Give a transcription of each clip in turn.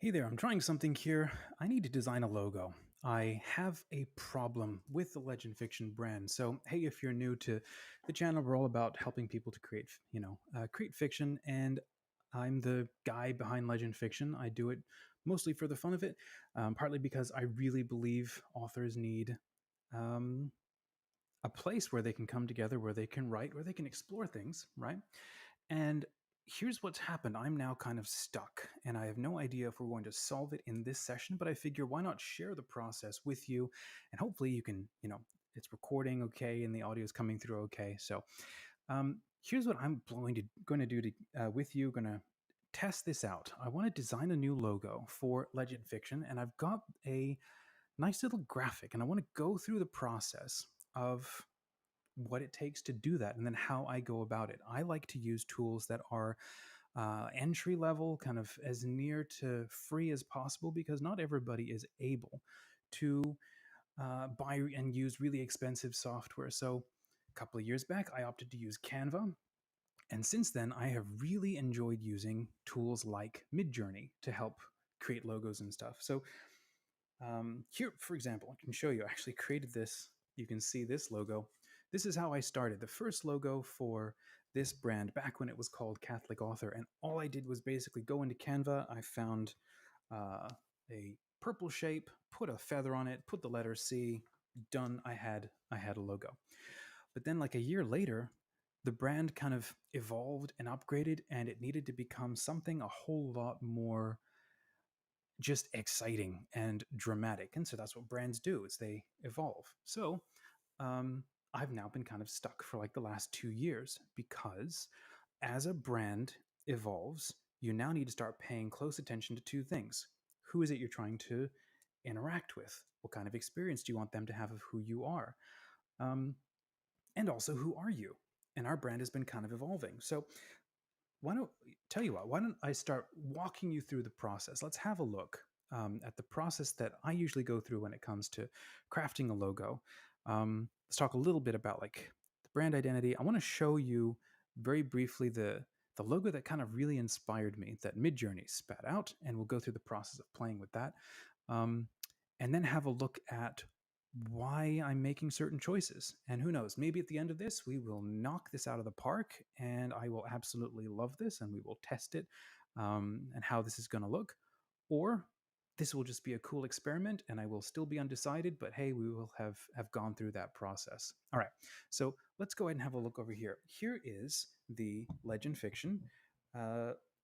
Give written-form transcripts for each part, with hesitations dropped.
Hey there, I'm trying something here. I need to design a logo. I have a problem with the Legend Fiction brand. So, hey, if you're new to the channel, we're all about helping people to create, create fiction. And I'm the guy behind Legend Fiction. I do it mostly for the fun of it, partly because I really believe authors need um, a place where they can come together, where they can write, where they can explore things, right? And here's what's happened. I'm now kind of stuck, and I have no idea if we're going to solve it in this session, but I figure why not share the process with you, and hopefully you can, it's recording okay and the audio is coming through okay. So here's what I'm going to do with you. Going to test this out. I want to design a new logo for Legend Fiction, and I've got a nice little graphic, and I want to go through the process of what it takes to do that and then how I go about it. I like to use tools that are entry level, kind of as near to free as possible, because not everybody is able to buy and use really expensive software. So a couple of years back, I opted to use Canva. And since then, I have really enjoyed using tools like Midjourney to help create logos and stuff. So here, for example, I can show you. I actually created this. You can see this logo. This is how I started. The first logo for this brand back when it was called Catholic Author. And all I did was basically go into Canva. I found a purple shape, put a feather on it, put the letter C, done. I had a logo. But then like a year later, the brand kind of evolved and upgraded, and it needed to become something a whole lot more just exciting and dramatic. And so that's what brands do, is they evolve. So I've now been kind of stuck for like the last 2 years, because as a brand evolves, you now need to start paying close attention to two things. Who is it you're trying to interact with? What kind of experience do you want them to have of who you are? Um, and also, who are you? And our brand has been kind of evolving. So why don't I start walking you through the process? Let's have a look at the process that I usually go through when it comes to crafting a logo. Let's talk a little bit about like the brand identity. I want to show you very briefly the logo that kind of really inspired me, that Midjourney spat out, and we'll go through the process of playing with that, um, and then have a look at why I'm making certain choices. And who knows, maybe at the end of this, we will knock this out of the park and I will absolutely love this and we will test it, and how this is going to look. Or this will just be a cool experiment and I will still be undecided, but hey, we will have gone through that process. All right, so let's go ahead and have a look over here. Here is the Legend Fiction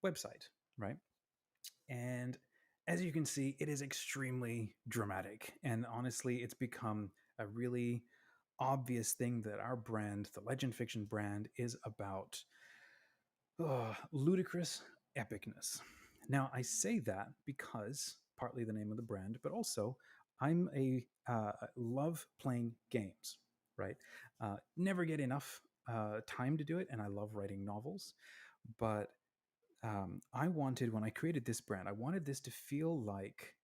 website, right? And as you can see, it is extremely dramatic. And honestly, it's become a really obvious thing that our brand, the Legend Fiction brand, is about ludicrous epicness. Now, I say that because partly the name of the brand, but also I'm a love playing games, right? Never get enough time to do it, and I love writing novels. But I wanted, when I created this brand, I wanted this to feel like,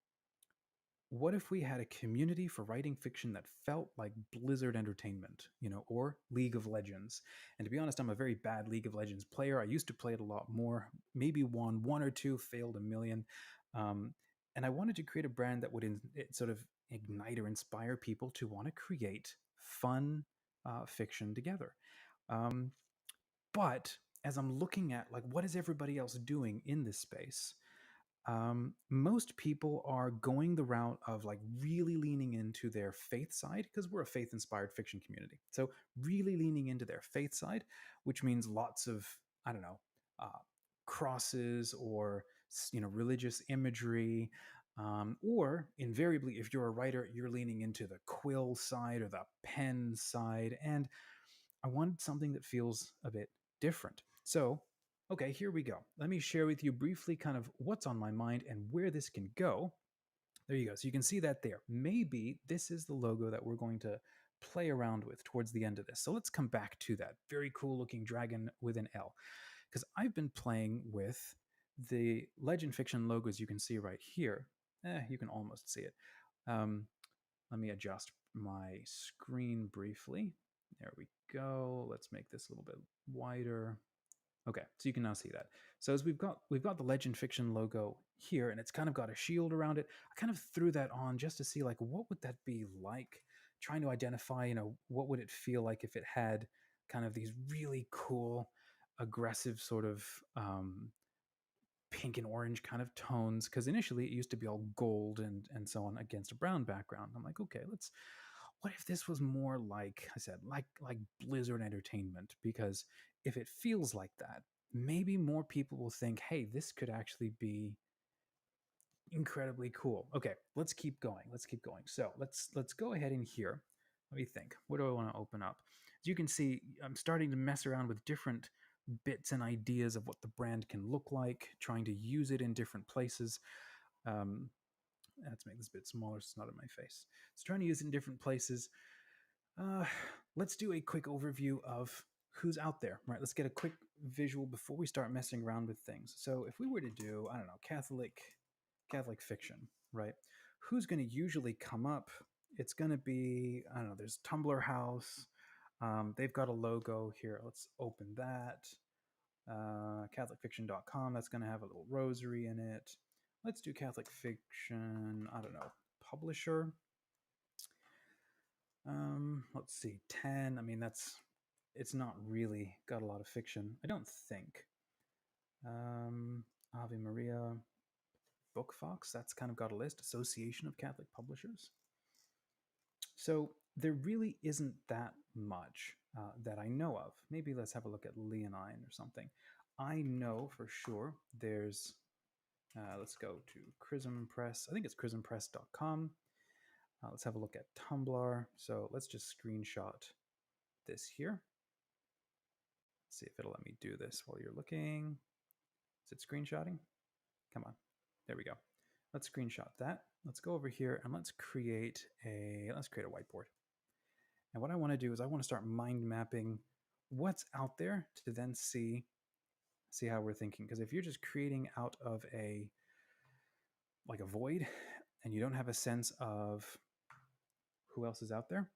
what if we had a community for writing fiction that felt like Blizzard Entertainment, or League of Legends? And to be honest, I'm a very bad League of Legends player. I used to play it a lot more, maybe won one or two, failed a million. Um, and I wanted to create a brand that would sort of ignite or inspire people to want to create fun fiction together. Um, but as I'm looking at like what is everybody else doing in this space, most people are going the route of like really leaning into their faith side, because we're a faith inspired fiction community. So really leaning into their faith side, which means lots of, I don't know, uh, crosses or religious imagery, or invariably, if you're a writer, you're leaning into the quill side or the pen side. And I wanted something that feels a bit different. So, okay, here we go. Let me share with you briefly kind of what's on my mind and where this can go. There you go. So you can see that there. Maybe this is the logo that we're going to play around with towards the end of this. So let's come back to that very cool looking dragon with an L, because I've been playing with the Legend Fiction logos you can see right here. You can almost see it. Um, Let me adjust my screen briefly. There we go. Let's make this a little bit wider. Okay, so you can now see that. So as we've got the Legend Fiction logo here, and it's kind of got a shield around it. I kind of threw that on just to see like what would that be like, trying to identify, what would it feel like if it had kind of these really cool, aggressive sort of pink and orange kind of tones. Because initially it used to be all gold and so on against a brown background. I'm like, okay, let's. What if this was more like I said, like Blizzard Entertainment? Because if it feels like that, maybe more people will think, hey, this could actually be incredibly cool. Okay, let's keep going. Let's keep going. So let's go ahead in here. Let me think. What do I want to open up? As you can see, I'm starting to mess around with different bits and ideas of what the brand can look like, trying to use it in different places. Um, let's make this a bit smaller so it's not in my face. So trying to use it in different places. Uh, let's do a quick overview of who's out there, right? Let's get a quick visual before we start messing around with things. So if we were to do, I don't know, Catholic fiction, right? Who's going to usually come up? It's going to be, I don't know, there's Tumblr House. They've got a logo here. Let's open that. CatholicFiction.com. That's going to have a little rosary in it. Let's do Catholic Fiction, I don't know, publisher. Let's see, 10. I mean, it's not really got a lot of fiction, I don't think. Um, Ave Maria, Bookfox, that's kind of got a list. Association of Catholic Publishers. So there really isn't that much that I know of. Maybe let's have a look at Leonine or something. I know for sure there's, let's go to Chrism Press. I think it's chrismpress.com. Let's have a look at Tumblr. So let's just screenshot this here. Let's see if it'll let me do this while you're looking. Is it screenshotting? Come on. There we go. Let's screenshot that. Let's go over here and let's create a whiteboard. And what I want to do is I want to start mind mapping what's out there to then see how we're thinking. Because if you're just creating out of a void and you don't have a sense of who else is out there,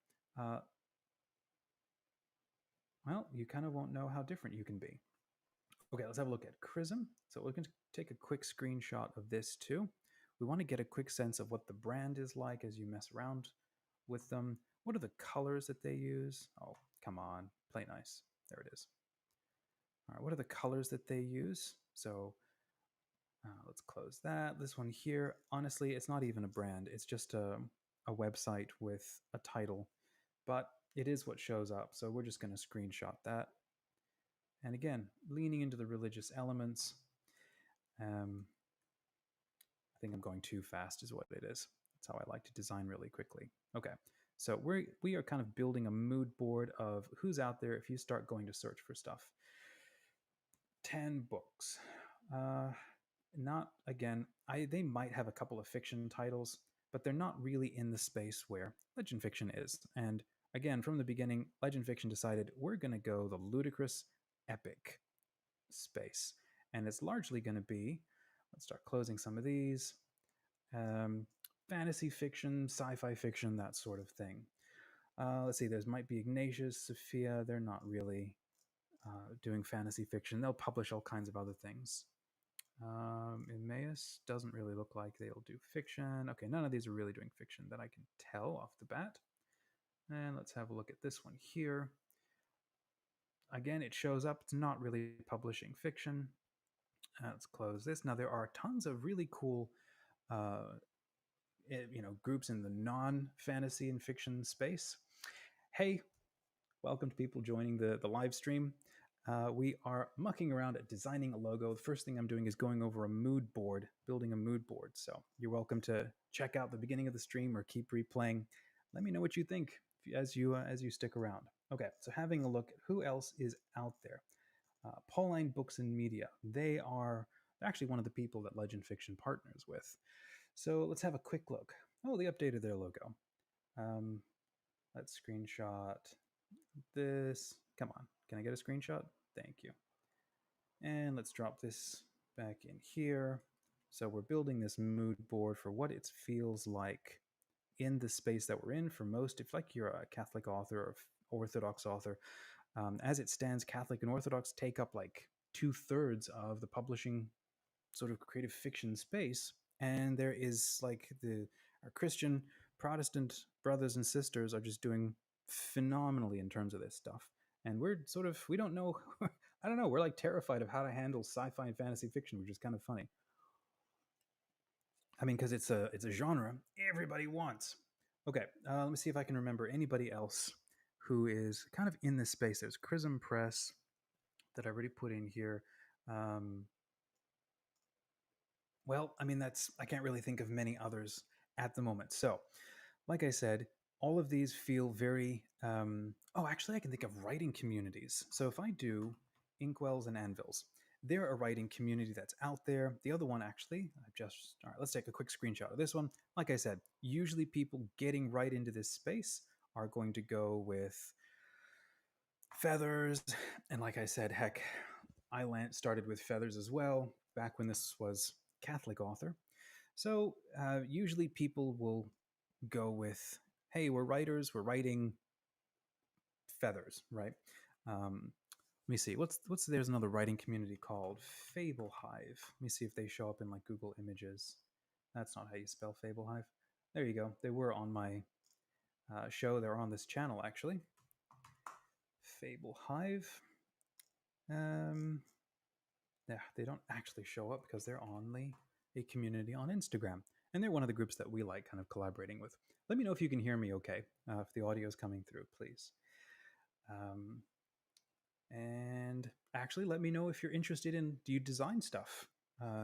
well, you kind of won't know how different you can be. Okay, let's have a look at Chrism. So we can take a quick screenshot of this too. We want to get a quick sense of what the brand is like as you mess around with them. What are the colors that they use? Oh, come on, play nice. There it is. All right, what are the colors that they use? So let's close that. This one here, honestly, it's not even a brand. It's just a website with a title, but it is what shows up. So we're just going to screenshot that. And again, leaning into the religious elements. I think I'm going too fast is what it is. That's how I like to design really quickly. Okay, so we are kind of building a mood board of who's out there if you start going to search for stuff. 10 books. Not, again, they might have a couple of fiction titles, but they're not really in the space where Legend Fiction is. And again, from the beginning, Legend Fiction decided we're going to go the ludicrous epic space. And it's largely going to be, let's start closing some of these, fantasy fiction, sci-fi fiction, that sort of thing. Let's see, there might be Ignatius, Sophia. They're not really doing fantasy fiction. They'll publish all kinds of other things. Emmaus doesn't really look like they'll do fiction. Okay, none of these are really doing fiction that I can tell off the bat. And let's have a look at this one here. Again, it shows up. It's not really publishing fiction. Let's close this. Now, there are tons of really cool groups in the non-fantasy and fiction space. Hey, welcome to people joining the live stream. We are mucking around at designing a logo. The first thing I'm doing is going over a mood board, building a mood board. So you're welcome to check out the beginning of the stream or keep replaying. Let me know what you think as you stick around. Okay, so having a look at who else is out there. Pauline Books and Media. They're actually one of the people that Legend Fiction partners with. So let's have a quick look. Oh, they updated their logo. Let's screenshot this. Come on, can I get a screenshot? Thank you. And let's drop this back in here. So we're building this mood board for what it feels like in the space that we're in. For most, if like you're a Catholic author or Orthodox author, as it stands, Catholic and Orthodox take up like two-thirds of the publishing sort of creative fiction space, and there is like the our Christian Protestant brothers and sisters are just doing phenomenally in terms of this stuff, and we're sort of we don't know. I don't know. We're like terrified of how to handle sci-fi and fantasy fiction, which is kind of funny. I mean, because it's a genre everybody wants. Okay, let me see if I can remember anybody else who is kind of in this space. There's Chrism Press that I already put in here. Um, well, I mean, that's I can't really think of many others at the moment. So, like I said, all of these feel very. Oh, actually, I can think of writing communities. So if I do Inkwells and Anvils, they're a writing community that's out there. The other one, actually, I've just all right. Let's take a quick screenshot of this one. Like I said, usually people getting right into this space are going to go with feathers, and like I said, heck, started with feathers as well back when this was Catholic author. So usually people will go with, hey, we're writers, we're writing feathers, right? Let me see. What's there's another writing community called Fable Hive. Let me see if they show up in like Google Images. That's not how you spell Fable Hive. There you go. They were on my show. They're on this channel actually. Fable Hive. Um, yeah, they don't actually show up because they're only a community on Instagram. And they're one of the groups that we like kind of collaborating with. Let me know if you can hear me okay, if the audio is coming through, please. Um, and actually, let me know if you're interested in do you design stuff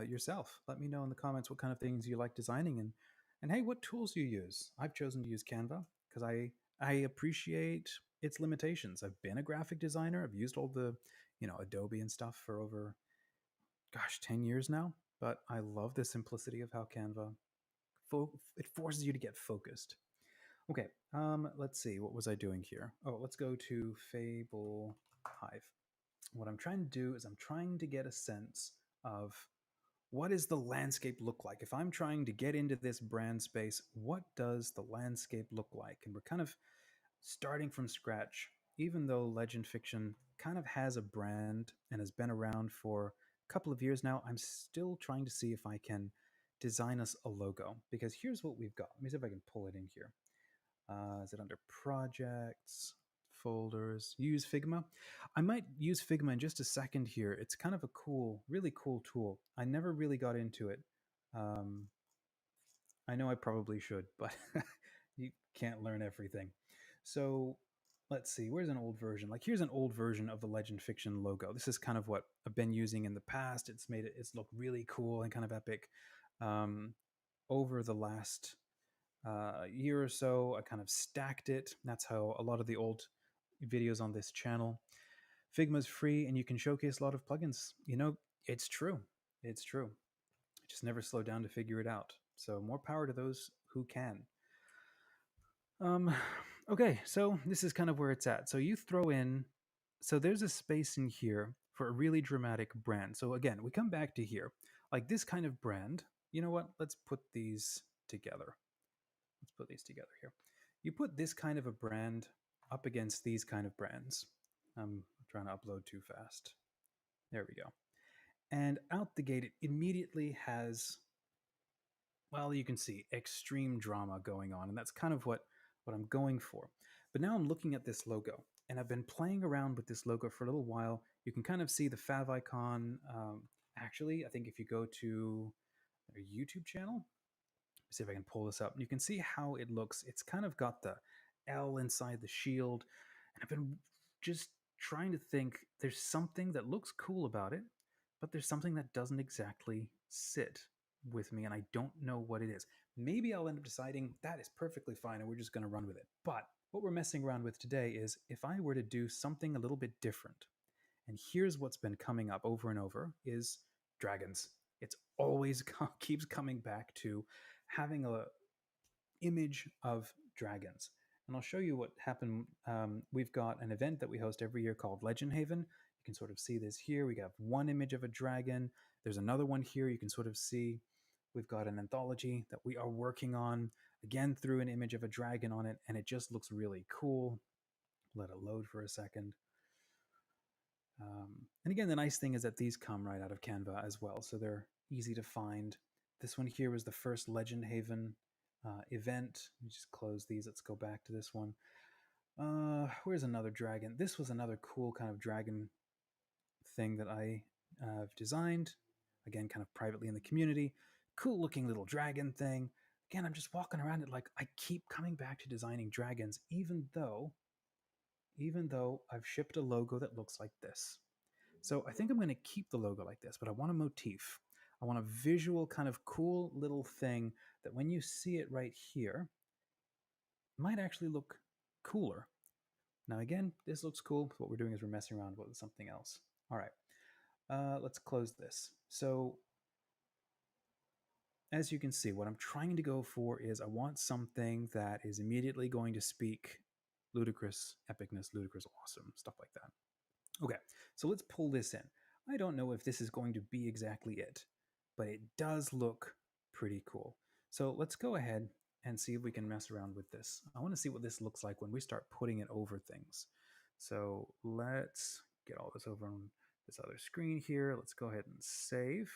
yourself? Let me know in the comments what kind of things you like designing and hey, what tools you use. I've chosen to use Canva because I appreciate its limitations. I've been a graphic designer. I've used all the Adobe and stuff for over 10 years now, but I love the simplicity of how Canva it forces you to get focused. Okay, let's see. What was I doing here? Oh, let's go to Fable Hive. What I'm trying to do is I'm trying to get a sense of what does the landscape look like? If I'm trying to get into this brand space, what does the landscape look like? And we're kind of starting from scratch, even though Legend Fiction kind of has a brand and has been around for a couple of years now. I'm still trying to see if I can design us a logo because here's what we've got. Let me see if I can pull it in here. Is it under projects, folders? Use Figma. I might use Figma in just a second here. It's kind of a cool, really cool tool. I never really got into it. Um, I know I probably should, but you can't learn everything. So let's see, where's an old version? Like here's an old version of the Legend Fiction logo. This is kind of what I've been using in the past. It's looked really cool and kind of epic. Um, Over the last year or so, I kind of stacked it. That's how a lot of the old videos on this channel. Figma's free and you can showcase a lot of plugins. It's true. It's true. I just never slow down to figure it out. So more power to those who can. Um, okay, so this is kind of where it's at. So you throw in, so there's a space in here for a really dramatic brand. So again, we come back to here, like this kind of brand. You know what? Let's put these together. Let's put these together here. You put this kind of a brand up against these kind of brands. I'm trying to upload too fast. There we go. And out the gate, it immediately has, well, you can see extreme drama going on. And that's kind of what I'm going for. But now I'm looking at this logo and I've been playing around with this logo for a little while. You can kind of see the fav icon. Actually, I think if you go to their YouTube channel, see if I can pull this up. You can see how it looks. It's kind of got the L inside the shield. And I've been just trying to think there's something that looks cool about it, but there's something that doesn't exactly sit with me, and I don't know what it is. Maybe I'll end up deciding that is perfectly fine and we're just going to run with it. But what we're messing around with today is if I were to do something a little bit different, and here's what's been coming up over and over is dragons. It's always keeps coming back to having a image of dragons. And I'll show you what happened. We've got an event that we host every year called Legend Haven. You can sort of see this here. We have one image of a dragon. There's another one here you can sort of see. We've got an anthology that we are working on, again, through an image of a dragon on it, and it just looks really cool. Let it load for a second. And again, the nice thing is that these come right out of Canva as well, so they're easy to find. This one here was the first Legend Haven event. Let me just close these. Let's go back to this one. Where's another dragon? This was another cool kind of dragon thing that I have designed. Again, kind of privately in the community. Cool looking little dragon thing. Again, I'm just walking around it like I keep coming back to designing dragons, even though I've shipped a logo that looks like this. So I think I'm going to keep the logo like this, but I want a motif. I want a visual kind of cool little thing that when you see it right here, might actually look cooler. Now again, this looks cool. What we're doing is we're messing around with something else. All right, let's close this. So as you can see, what I'm trying to go for is I want something that is immediately going to speak ludicrous epicness, ludicrous awesome, stuff like that. Okay, so let's pull this in. I don't know if this is going to be exactly it, but it does look pretty cool. So let's go ahead and see if we can mess around with this. I want to see what this looks like when we start putting it over things. So let's get all this over on this other screen here. Let's go ahead and save.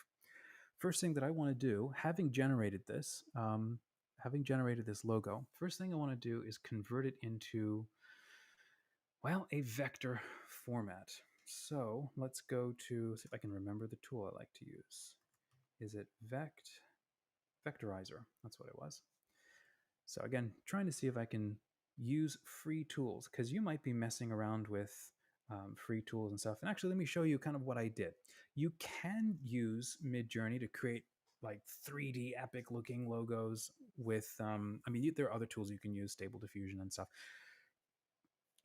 First thing that I want to do, having generated this logo, first thing I want to do is convert it into, well, a vector format. So let's go to, see if I can remember the tool I like to use. Is it Vectorizer? That's what it was. So again, trying to see if I can use free tools, because you might be messing around with free tools and stuff. And actually, let me show you kind of what I did. You can use Midjourney to create like 3D epic looking logos with, I mean, there are other tools you can use, Stable Diffusion and stuff.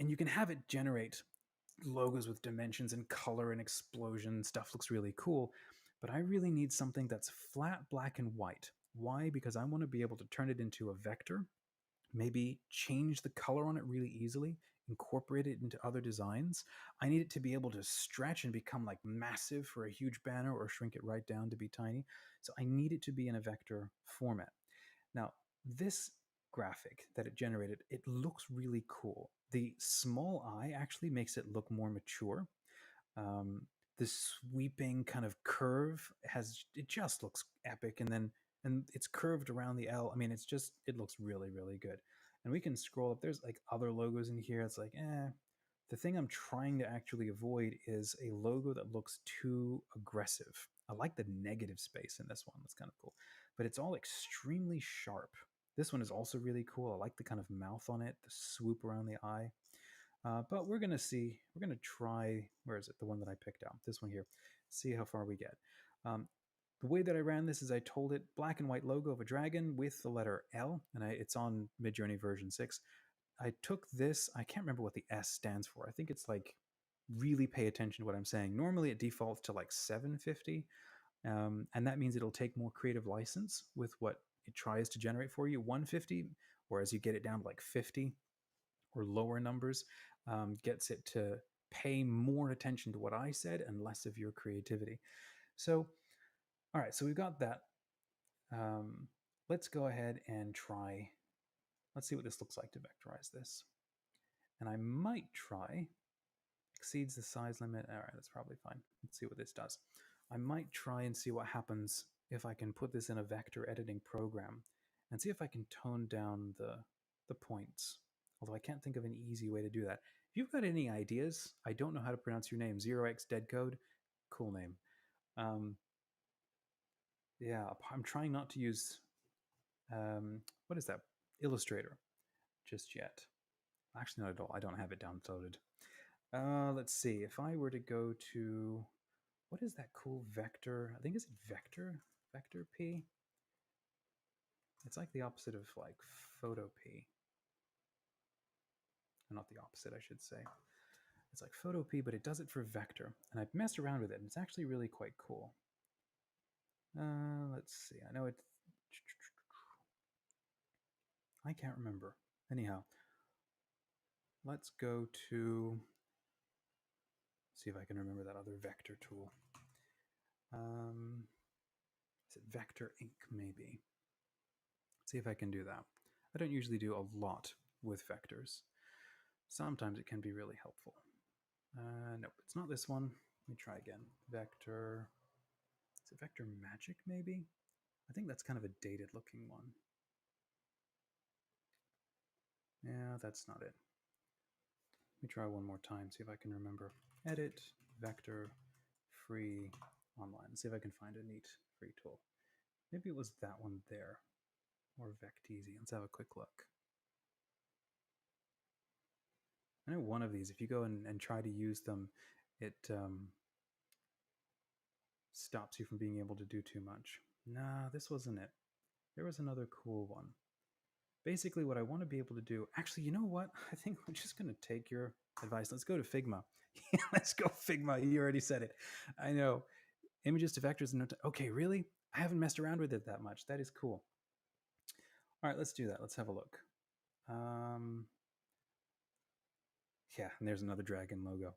And you can have it generate logos with dimensions and color and explosion. Stuff looks really cool. But I really need something that's flat, black, and white. Why? Because I want to be able to turn it into a vector, maybe change the color on it really easily, incorporate it into other designs. I need it to be able to stretch and become like massive for a huge banner or shrink it right down to be tiny. So I need it to be in a vector format. Now, this graphic that it generated, it looks really cool. The small eye actually makes it look more mature. Um, the sweeping kind of curve it just looks epic, and it's curved around the L. I mean, it looks really, really good. And we can scroll up. There's like other logos in here. It's like, the thing I'm trying to actually avoid is a logo that looks too aggressive. I like the negative space in this one. That's kind of cool. But it's all extremely sharp. This one is also really cool. I like the kind of mouth on it, the swoop around the eye. But we're going to see, we're going to try, where is it? The one that I picked out, this one here. See how far we get. The way that I ran this is I told it black and white logo of a dragon with the letter L, and it's on Midjourney version 6. I took this, I can't remember what the S stands for. I think it's like, really pay attention to what I'm saying. Normally it defaults to like 750, and that means it'll take more creative license with what it tries to generate for you. 150, whereas you get it down to like 50 or lower numbers, gets it to pay more attention to what I said and less of your creativity. So, all right, so we've got that. Let's go ahead and try, let's see what this looks like to vectorize this. And I might try, exceeds the size limit. All right, that's probably fine. Let's see what this does. I might try and see what happens if I can put this in a vector editing program and see if I can tone down the points. Although I can't think of an easy way to do that. If you've got any ideas, I don't know how to pronounce your name. 0x Dead Code, cool name. Yeah, I'm trying not to use, what is that? Illustrator just yet. Actually, not at all. I don't have it downloaded. Let's see. If I were to go to, what is that cool vector? I think, is it vector? Vector P? It's like the opposite of like photo P. Not the opposite, I should say. It's like photo P, but it does it for vector. And I've messed around with it, and it's actually really quite cool. Let's see. I know it. I can't remember. Anyhow, let's go to, see if I can remember that other vector tool. Is it Vector Ink, maybe? Let's see if I can do that. I don't usually do a lot with vectors. Sometimes it can be really helpful. Nope, it's not this one. Let me try again. Vector. Is it Vector Magic, maybe? I think that's kind of a dated looking one. Yeah, that's not it. Let me try one more time, see if I can remember. Edit, Vector, free, online. See if I can find a neat free tool. Maybe it was that one there, or Vecteezy. Let's have a quick look. I know one of these, if you go and try to use them, it stops you from being able to do too much. Nah, this wasn't it. There was another cool one. Basically, what I want to be able to do, actually, you know what? I think I'm just going to take your advice. Let's go to Figma. Let's go Figma. You already said it. I know. Images to vectors. And okay, really? I haven't messed around with it that much. That is cool. All right, let's do that. Let's have a look. Yeah, and there's another dragon logo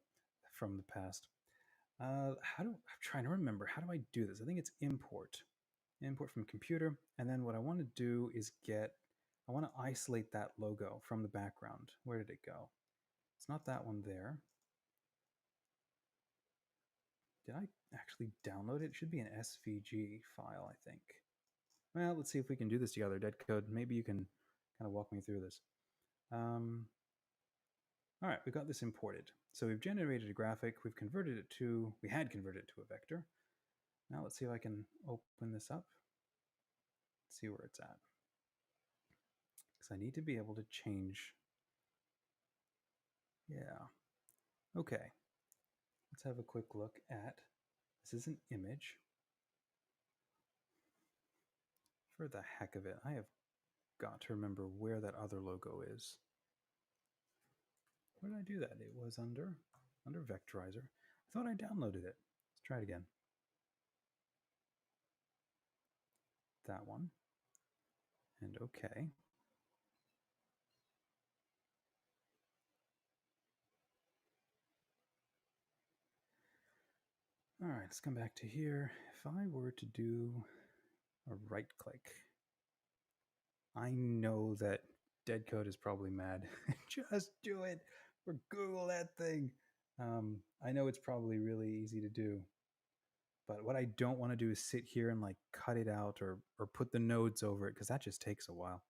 from the past. I'm trying to remember. How do I do this? I think it's import from computer. And then what I want to do is I want to isolate that logo from the background. Where did it go? It's not that one there. Did I actually download it? It should be an SVG file, I think. Well, let's see if we can do this together. Dead code, maybe you can kind of walk me through this. All right, we've got this imported. So we've generated a graphic. We had converted it to a vector. Now let's see if I can open this up. See where it's at. Because I need to be able to change. Yeah. Okay. Let's have a quick look at, this is an image. For the heck of it, I have got to remember where that other logo is. Where did I do that? It was under Vectorizer. I thought I downloaded it. Let's try it again. That one. And okay. All right, let's come back to here. If I were to do a right click, I know that Dead Code is probably mad. Just do it, or Google that thing. I know it's probably really easy to do, but what I don't want to do is sit here and like cut it out or put the nodes over it, because that just takes a while.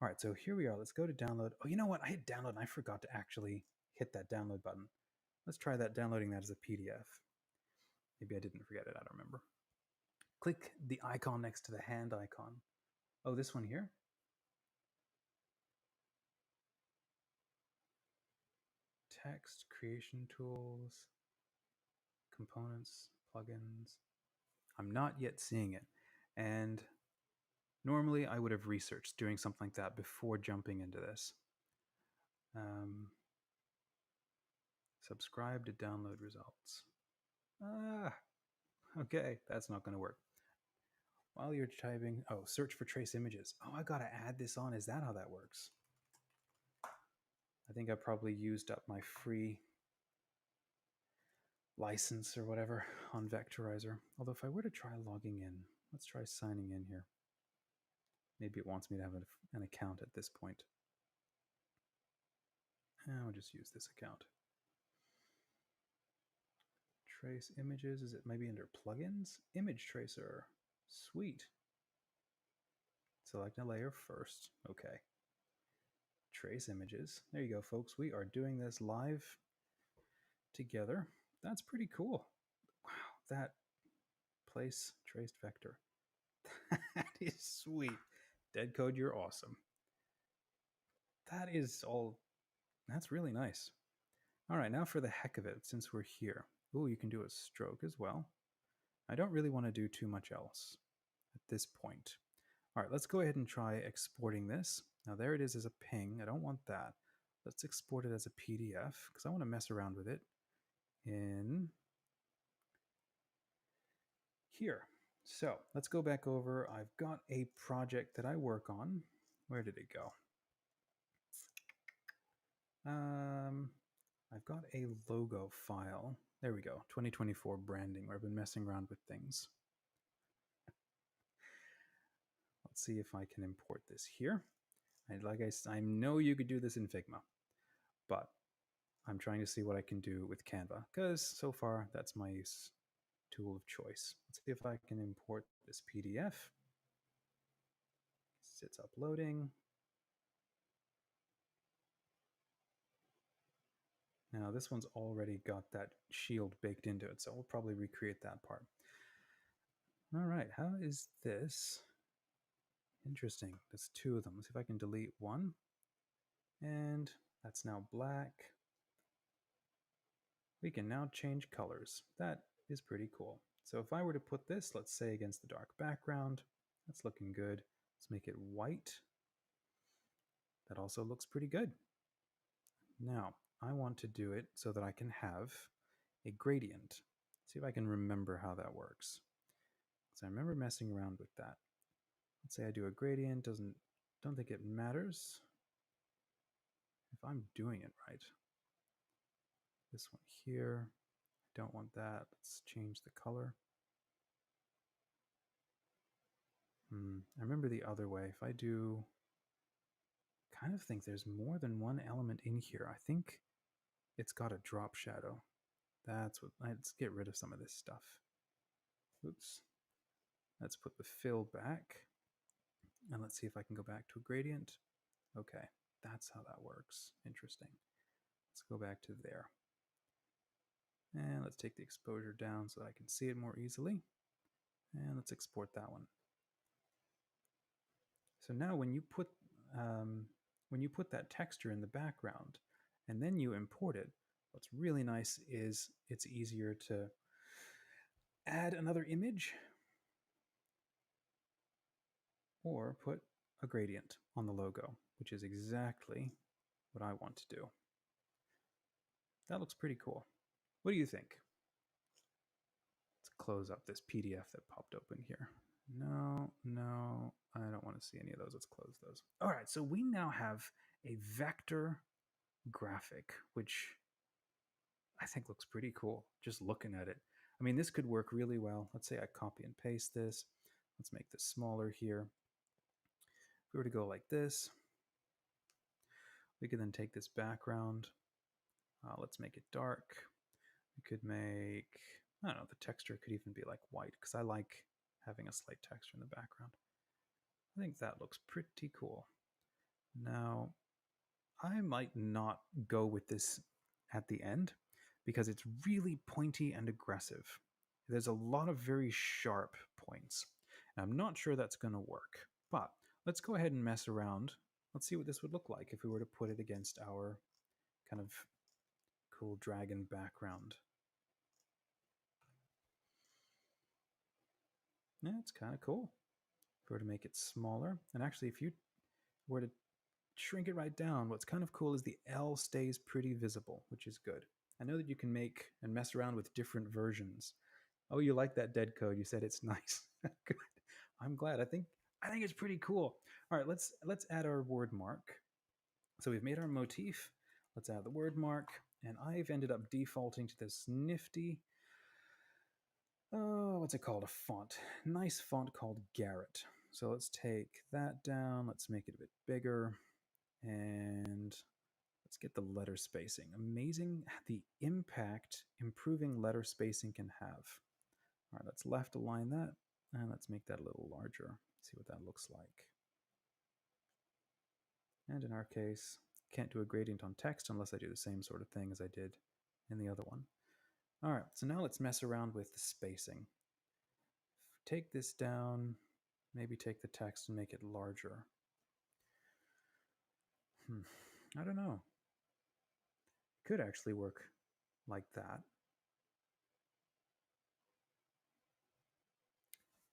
All right, so here we are. Let's go to download. Oh, you know what? I hit download and I forgot to actually hit that download button. Let's try that, downloading that as a PDF. Maybe I didn't forget it. I don't remember. Click the icon next to the hand icon. Oh, this one here? Text, creation tools, components, plugins. I'm not yet seeing it. And normally I would have researched doing something like that before jumping into this. Subscribe to download results. Okay, that's not going to work. While you're typing, oh, search for trace images. Oh, I got to add this on. Is that how that works? I think I probably used up my free license or whatever on Vectorizer. Although if I were to try logging in, let's try signing in here. Maybe it wants me to have an account at this point. I'll just use this account. Trace images, is it maybe under plugins? Image tracer, sweet. Select a layer first, okay. Trace images, there you go folks. We are doing this live together. That's pretty cool. Wow, that place traced vector. That is sweet. Dead Code, you're awesome. That is all, that's really nice. All right, now for the heck of it, since we're here. Ooh, you can do a stroke as well. I don't really want to do too much else at this point. All right, let's go ahead and try exporting this. Now there it is as a ping. I don't want that. Let's export it as a PDF because I want to mess around with it in here. So let's go back over. I've got a project that I work on. Where did it go? I've got a logo file. There we go. 2024 branding, where I've been messing around with things. Let's see if I can import this here. And like I know you could do this in Figma, but I'm trying to see what I can do with Canva because so far that's my tool of choice. Let's see if I can import this PDF. It's uploading. Now this one's already got that shield baked into it, so we'll probably recreate that part. All right, how is this? Interesting. There's two of them. Let's see if I can delete one. And that's now black. We can now change colors. That is pretty cool. So if I were to put this, let's say against the dark background, that's looking good. Let's make it white. That also looks pretty good. Now, I want to do it so that I can have a gradient. See if I can remember how that works. So I remember messing around with that. Let's say I do a gradient, don't think it matters if I'm doing it right. This one here, I don't want that. Let's change the color. I remember the other way. If I do, kind of think there's more than one element in here. I think it's got a drop shadow. That's what, let's get rid of some of this stuff. Oops. Let's put the fill back. And let's see if I can go back to a gradient. Okay, that's how that works. Interesting. Let's go back to there. And let's take the exposure down so that I can see it more easily. And let's export that one. So now when you put that texture in the background and then you import it, what's really nice is it's easier to add another image or put a gradient on the logo, which is exactly what I want to do. That looks pretty cool. What do you think? Let's close up this PDF that popped open here. No, I don't want to see any of those. Let's close those. All right, so we now have a vector graphic, which I think looks pretty cool just looking at it. I mean, this could work really well. Let's say I copy and paste this. Let's make this smaller here. If we were to go like this, we could then take this background. Let's make it dark. We could make, I don't know, the texture could even be like white because I like having a slight texture in the background. I think that looks pretty cool. Now, I might not go with this at the end because it's really pointy and aggressive. There's a lot of very sharp points. And I'm not sure that's going to work, but let's go ahead and mess around. Let's see what this would look like if we were to put it against our kind of cool dragon background. Yeah, it's kind of cool. If we were to make it smaller, and actually if you were to shrink it right down, what's kind of cool is the L stays pretty visible, which is good. I know that you can make and mess around with different versions. Oh, you like that dead code? You said it's nice. Good. I'm glad. I think it's pretty cool. All right, let's add our word mark. So we've made our motif. Let's add the word mark, and I've ended up defaulting to this nifty, oh, what's it called? A font. Nice font called Garrett. So let's take that down. Let's make it a bit bigger. And let's get the letter spacing. Amazing the impact improving letter spacing can have. All right, let's left align that. And let's make that a little larger. See what that looks like. And in our case, can't do a gradient on text unless I do the same sort of thing as I did in the other one. All right, so now let's mess around with the spacing. Take this down, maybe take the text and make it larger. I don't know. Could actually work like that.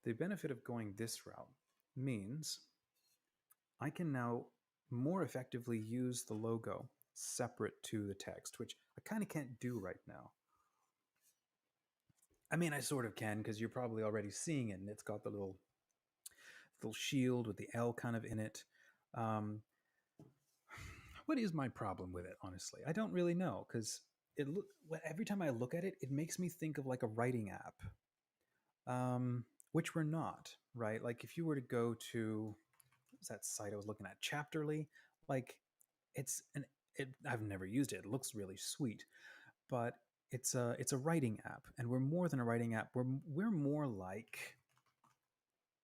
The benefit of going this route means I can now more effectively use the logo separate to the text, which I kind of can't do right now. I mean, I sort of can because you're probably already seeing it, and it's got the little shield with the L kind of in it. What is my problem with it, honestly? I don't really know because every time I look at it, it makes me think of like a writing app, which we're not, right? Like if you were to go to, what was that site I was looking at, Chapterly, like it's I've never used it. It looks really sweet, but it's a writing app, and we're more than a writing app. We're more like,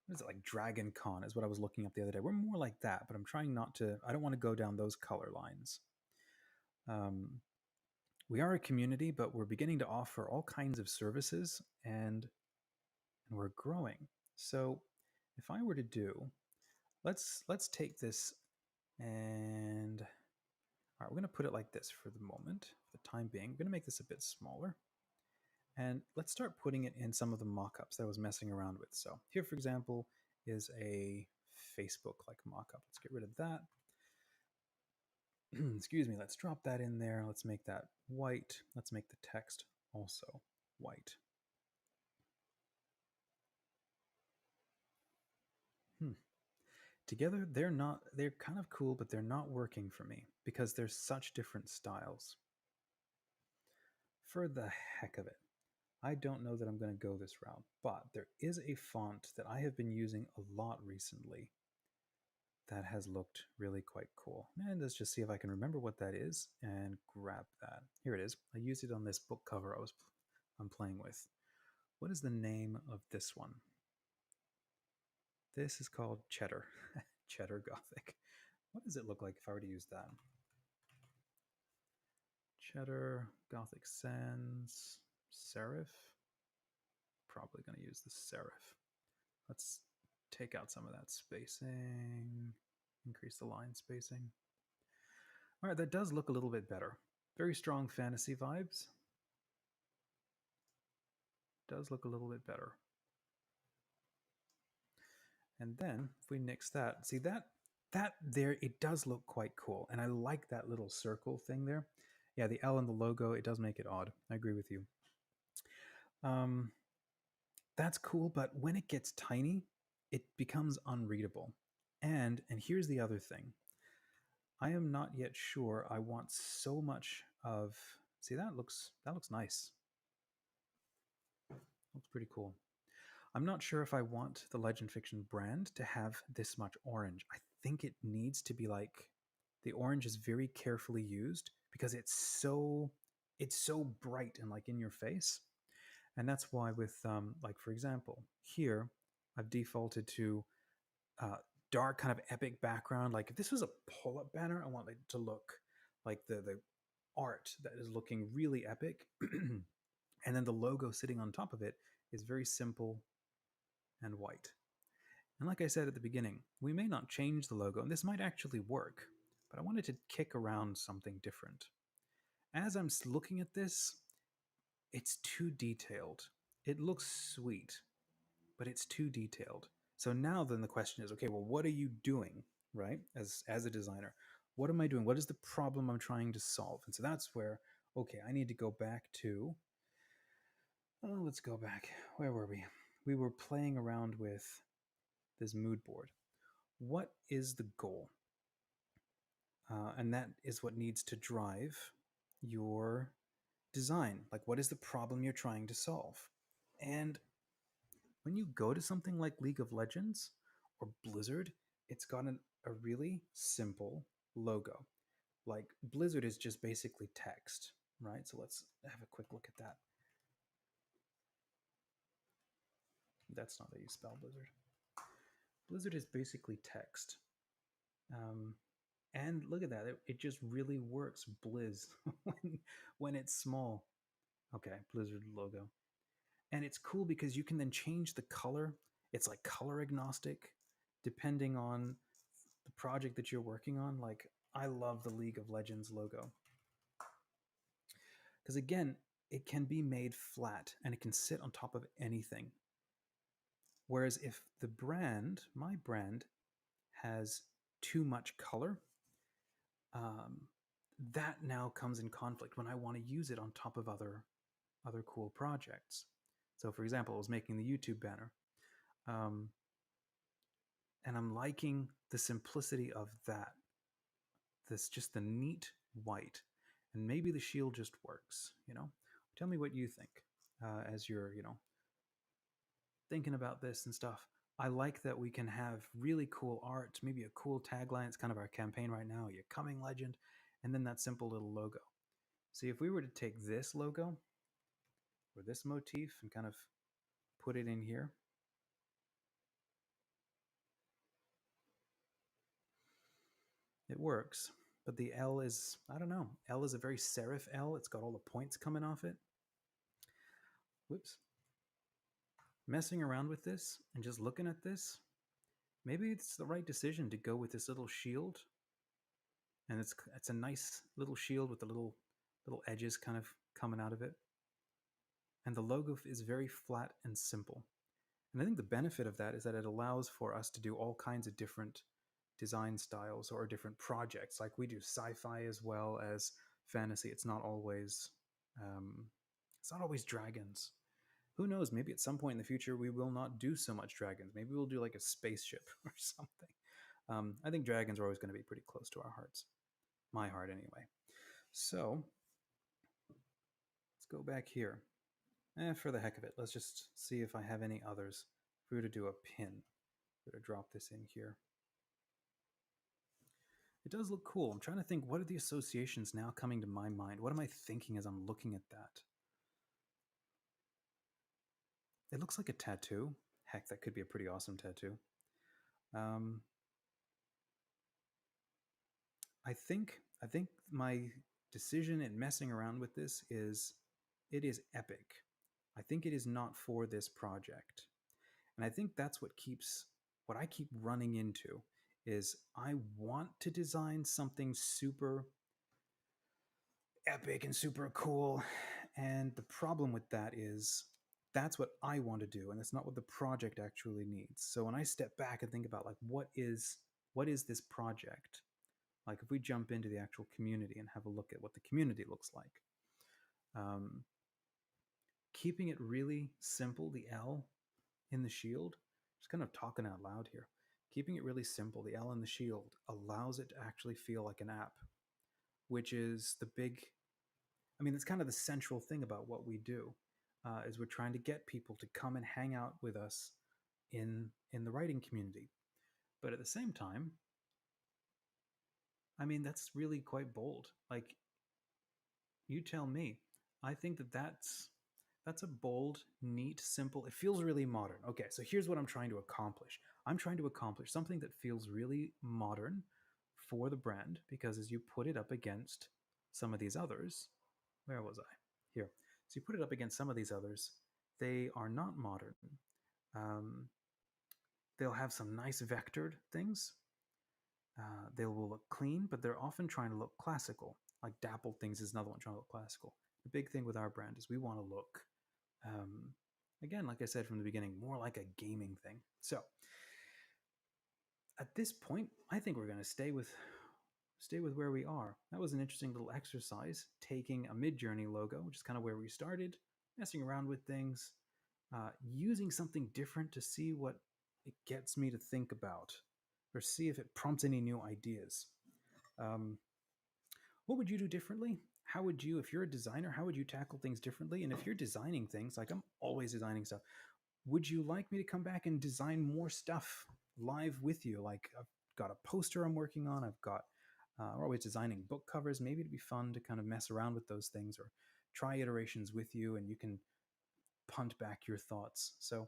what is it, like Dragon Con is what I was looking up the other day. We're more like that, but I'm trying not to. I don't want to go down those color lines. Um, we are a community, but we're beginning to offer all kinds of services, and we're growing. So, if I were to do, let's take this and all right, we're going to put it like this for the moment, for the time being. We're going to make this a bit smaller. And let's start putting it in some of the mock-ups that I was messing around with. So here, for example, is a Facebook-like mock-up. Let's get rid of that. Excuse me, let's drop that in there. Let's make that white. Let's make the text also white. Together, they're kind of cool, but they're not working for me because they're such different styles. For the heck of it, I don't know that I'm going to go this route, but there is a font that I have been using a lot recently that has looked really quite cool. And let's just see if I can remember what that is and grab that. Here it is. I used it on this book cover I'm playing with. What is the name of this one? This is called Cheddar. Cheddar Gothic. What does it look like if I were to use that? Cheddar Gothic Sans Serif. Probably going to use the serif. Let's take out some of that spacing, increase the line spacing. All right, that does look a little bit better. Very strong fantasy vibes. Does look a little bit better. And then if we nix that, see that there, it does look quite cool. And I like that little circle thing there. Yeah, the L in the logo, it does make it odd. I agree with you. That's cool, but when it gets tiny, it becomes unreadable. And here's the other thing. I am not yet sure I want so much of, see, that looks nice. Looks pretty cool. I'm not sure if I want the LegendFiction brand to have this much orange. I think it needs to be like, the orange is very carefully used because it's so bright and like in your face. And that's why with like, for example, here I've defaulted to dark kind of epic background. Like if this was a pull-up banner, I want it to look like the art that is looking really epic. And then the logo sitting on top of it is very simple and white. And like I said at the beginning, we may not change the logo, and this might actually work, but I wanted to kick around something different. As I'm looking at this, it's too detailed. It looks sweet, but it's too detailed. So now then the question is, okay, well, what are you doing, right? As a designer, what am I doing? What is the problem I'm trying to solve? And so that's where, okay, I need to go back to, oh, let's go back. Where were we? We were playing around with this mood board. What is the goal? And that is what needs to drive your design. Like, what is the problem you're trying to solve? And when you go to something like League of Legends or Blizzard, it's got a really simple logo. Like Blizzard is just basically text, right? So let's have a quick look at that. That's not how you spell Blizzard. Blizzard is basically text. And look at that. It just really works, Blizz, when it's small. Okay, Blizzard logo. And it's cool because you can then change the color. It's like color agnostic depending on the project that you're working on. Like, I love the League of Legends logo. Because again, it can be made flat and it can sit on top of anything. Whereas if the brand, my brand, has too much color, that now comes in conflict when I want to use it on top of other cool projects. So for example, I was making the YouTube banner, and I'm liking the simplicity of that. This just the neat white, and maybe the shield just works. Tell me what you think as you're thinking about this and stuff. I like that we can have really cool art, maybe a cool tagline. It's kind of our campaign right now. You're coming, legend. and then that simple little logo. See, if we were to take this logo or this motif and kind of put it in here, it works. But the L is, I don't know, L is a very serif L. It's got all the points coming off it. Whoops. Messing around with this and just looking at this, maybe it's the right decision to go with this little shield. And it's a nice little shield with the little edges kind of coming out of it. And the logo is very flat and simple. And I think the benefit of that is that it allows for us to do all kinds of different design styles or different projects. Like we do sci-fi as well as fantasy. Um, it's not always dragons. Who knows? Maybe at some point in the future we will not do so much dragons. Maybe we'll do like a spaceship or something. I think dragons are always going to be pretty close to our hearts. My heart, anyway. So let's go back here. For the heck of it, let's just see if I have any others. If we were to do a pin, I'm going to drop this in here. It does look cool. I'm trying to think, what are the associations now coming to my mind? What am I thinking as I'm looking at that? It looks like a tattoo. Heck, that could be a pretty awesome tattoo. I think my decision in messing around with this is it is epic. I think it is not for this project. And I think that's what I keep running into is I want to design something super epic and super cool. And the problem with that is that's what I want to do, and it's not what the project actually needs. So when I step back and think about like what is this project? Like if we jump into the actual community and have a look at what the community looks like. Keeping it really simple, the L in the shield, just kind of talking out loud here. Keeping it really simple, the L in the shield allows it to actually feel like an app, which is it's kind of the central thing about what we do, is we're trying to get people to come and hang out with us in the writing community. But at the same time, that's really quite bold. Like, you tell me. I think that's a bold, neat, simple. It feels really modern. Okay, so here's what I'm trying to accomplish. I'm trying to accomplish something that feels really modern for the brand, because as you put it up against some of these others, where was I? Here. So you put it up against some of these others, they are not modern. They'll have some nice vectored things. They will look clean, but they're often trying to look classical. Like dappled things is another one trying to look classical. The big thing with our brand is we want to look, again, like I said from the beginning, more like a gaming thing. So at this point, I think we're going to stay with where we are. That was an interesting little exercise, taking a Midjourney logo, which is kind of where we started, messing around with things, using something different to see what it gets me to think about, or see if it prompts any new ideas. What would you do differently? How would you, if you're a designer, how would you tackle things differently? And if you're designing things, like I'm always designing stuff, would you like me to come back and design more stuff live with you? Like I've got a poster I'm working on. We're always designing book covers. Maybe it'd be fun to kind of mess around with those things or try iterations with you, and you can punt back your thoughts. So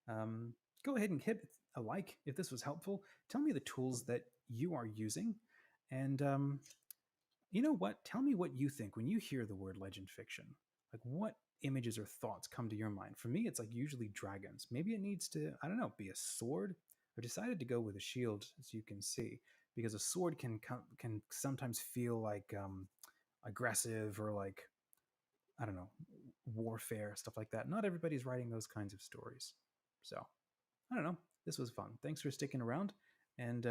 go ahead and hit a like if this was helpful. Tell me the tools that you are using. And you know what? Tell me what you think when you hear the word legend fiction. Like, what images or thoughts come to your mind? For me, it's like usually dragons. Maybe it needs to, I don't know, be a sword. I decided to go with a shield, as you can see, because a sword can sometimes feel like aggressive, or like, I don't know, warfare, stuff like that. Not everybody's writing those kinds of stories. So, I don't know. This was fun. Thanks for sticking around, and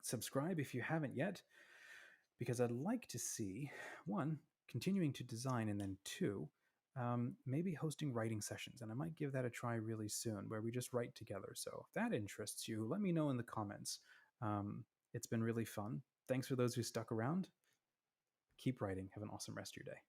subscribe if you haven't yet, because I'd like to see, one, continuing to design, and then two, maybe hosting writing sessions. And I might give that a try really soon, where we just write together. So if that interests you, let me know in the comments. It's been really fun. Thanks for those who stuck around. Keep writing. Have an awesome rest of your day.